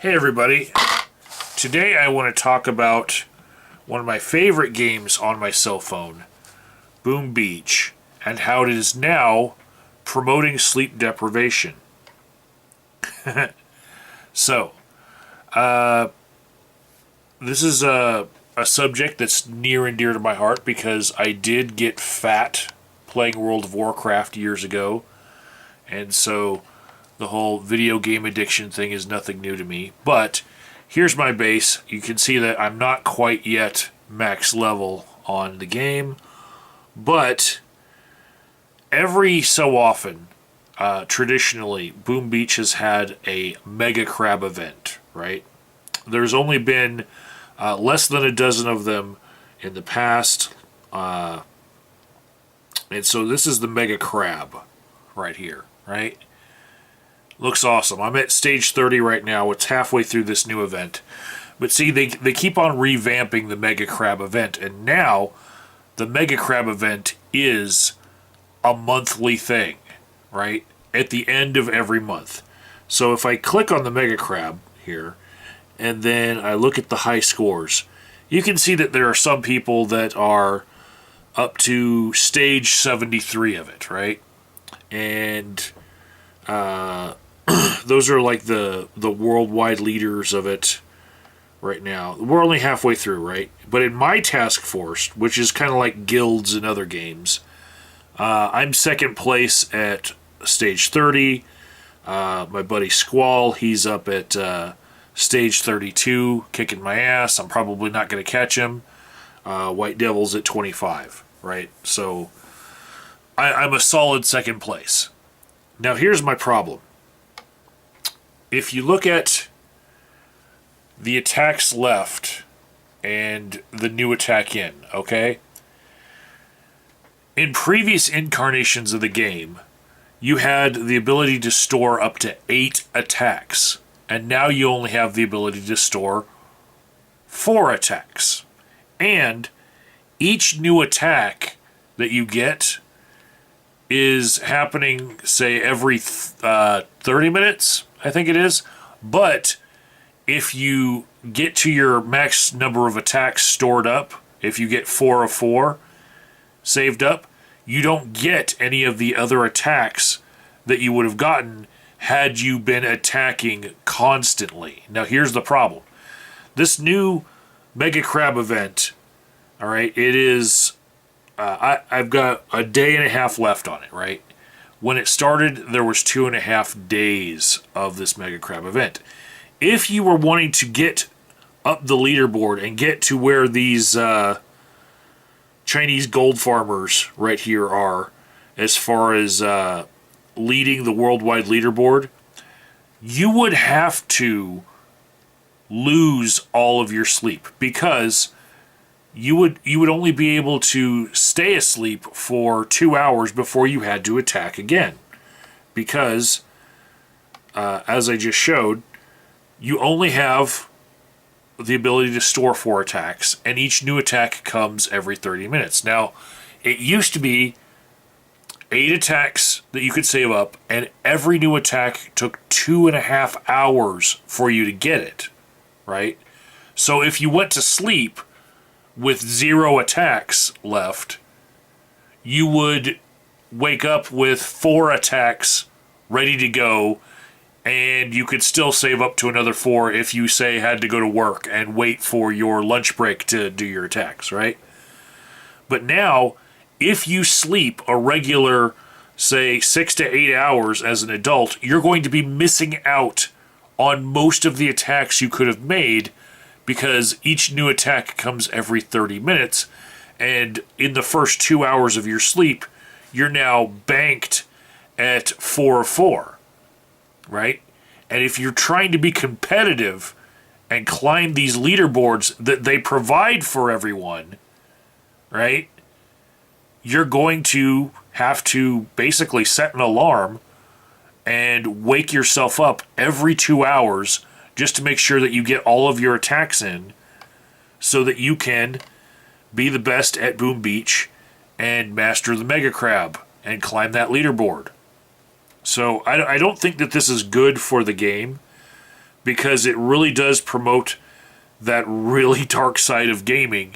Hey everybody, today I want to talk about one of my favorite games on my cell phone, Boom Beach, and how it is now promoting sleep deprivation. So, this is a subject that's near and dear to my heart because I did get fat playing World of Warcraft years ago, and so the whole video game addiction thing is nothing new to me. But here's my base. You can see that I'm not quite yet max level on the game, but every so often, traditionally, Boom Beach has had a mega crab event, right? There's only been less than a dozen of them in the past, and so this is the mega crab right here, right? Looks awesome. I'm at stage 30 right now. It's halfway through this new event. But see, they keep on revamping the Mega Crab event, and now the Mega Crab event is a monthly thing, right? At the end of every month. So if I click on the Mega Crab here, and then I look at the high scores, you can see that there are some people that are up to stage 73 of it, right? And those are like the worldwide leaders of it right now. We're only halfway through, right? But in my task force, which is kind of like guilds in other games, I'm second place at stage 30. My buddy Squall, he's up at stage 32, kicking my ass. I'm probably not going to catch him. White Devil's at 25, right? So I'm a solid second place. Now here's my problem. If you look at the attacks left and the new attack in, okay? In previous incarnations of the game, you had the ability to store up to 8 attacks, and now you only have the ability to store 4 attacks. And each new attack that you get is happening, say, every 30 minutes, I think it is. But if you get to your max number of attacks stored up, if you get 4 of 4 saved up, you don't get any of the other attacks that you would have gotten had you been attacking constantly. Now here's the problem. This new Mega Crab event, all right, it is... I've got a day and a half left on it, right? When it started, there was 2.5 days of this Mega Crab event. If you were wanting to get up the leaderboard and get to where these Chinese gold farmers right here are, as far as leading the worldwide leaderboard, you would have to lose all of your sleep, because you would only be able to stay asleep for 2 hours before you had to attack again. Because, as I just showed, you only have the ability to store 4 attacks, and each new attack comes every 30 minutes. Now, it used to be 8 attacks that you could save up, and every new attack took 2.5 hours for you to get it, right? So if you went to sleep with 0 attacks left, you would wake up with 4 attacks ready to go, and you could still save up to another 4 if you, say, had to go to work and wait for your lunch break to do your attacks, right? But now, if you sleep a regular, say, 6 to 8 hours as an adult, you're going to be missing out on most of the attacks you could have made, because each new attack comes every 30 minutes, and in the first 2 hours of your sleep, you're now banked at 4 of 4, right? And if you're trying to be competitive and climb these leaderboards that they provide for everyone, right, you're going to have to basically set an alarm and wake yourself up every 2 hours just to make sure that you get all of your attacks in, so that you can be the best at Boom Beach and master the Mega Crab and climb that leaderboard. So I don't think that this is good for the game, because it really does promote that really dark side of gaming,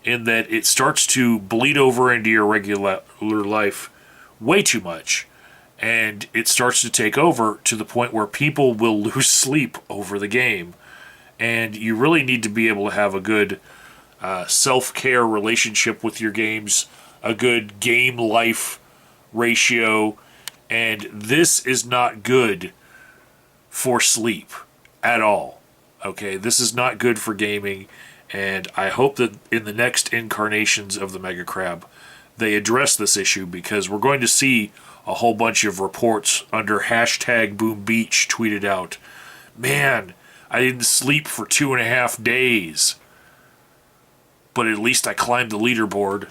in that it starts to bleed over into your regular life way too much. And it starts to take over to the point where people will lose sleep over the game. And you really need to be able to have a good self-care relationship with your games, a good game-life ratio, and this is not good for sleep at all. Okay, this is not good for gaming, and I hope that in the next incarnations of the Mega Crab, they address this issue, because we're going to see a whole bunch of reports under hashtag Boom Beach tweeted out, man, I didn't sleep for 2.5 days, but at least I climbed the leaderboard.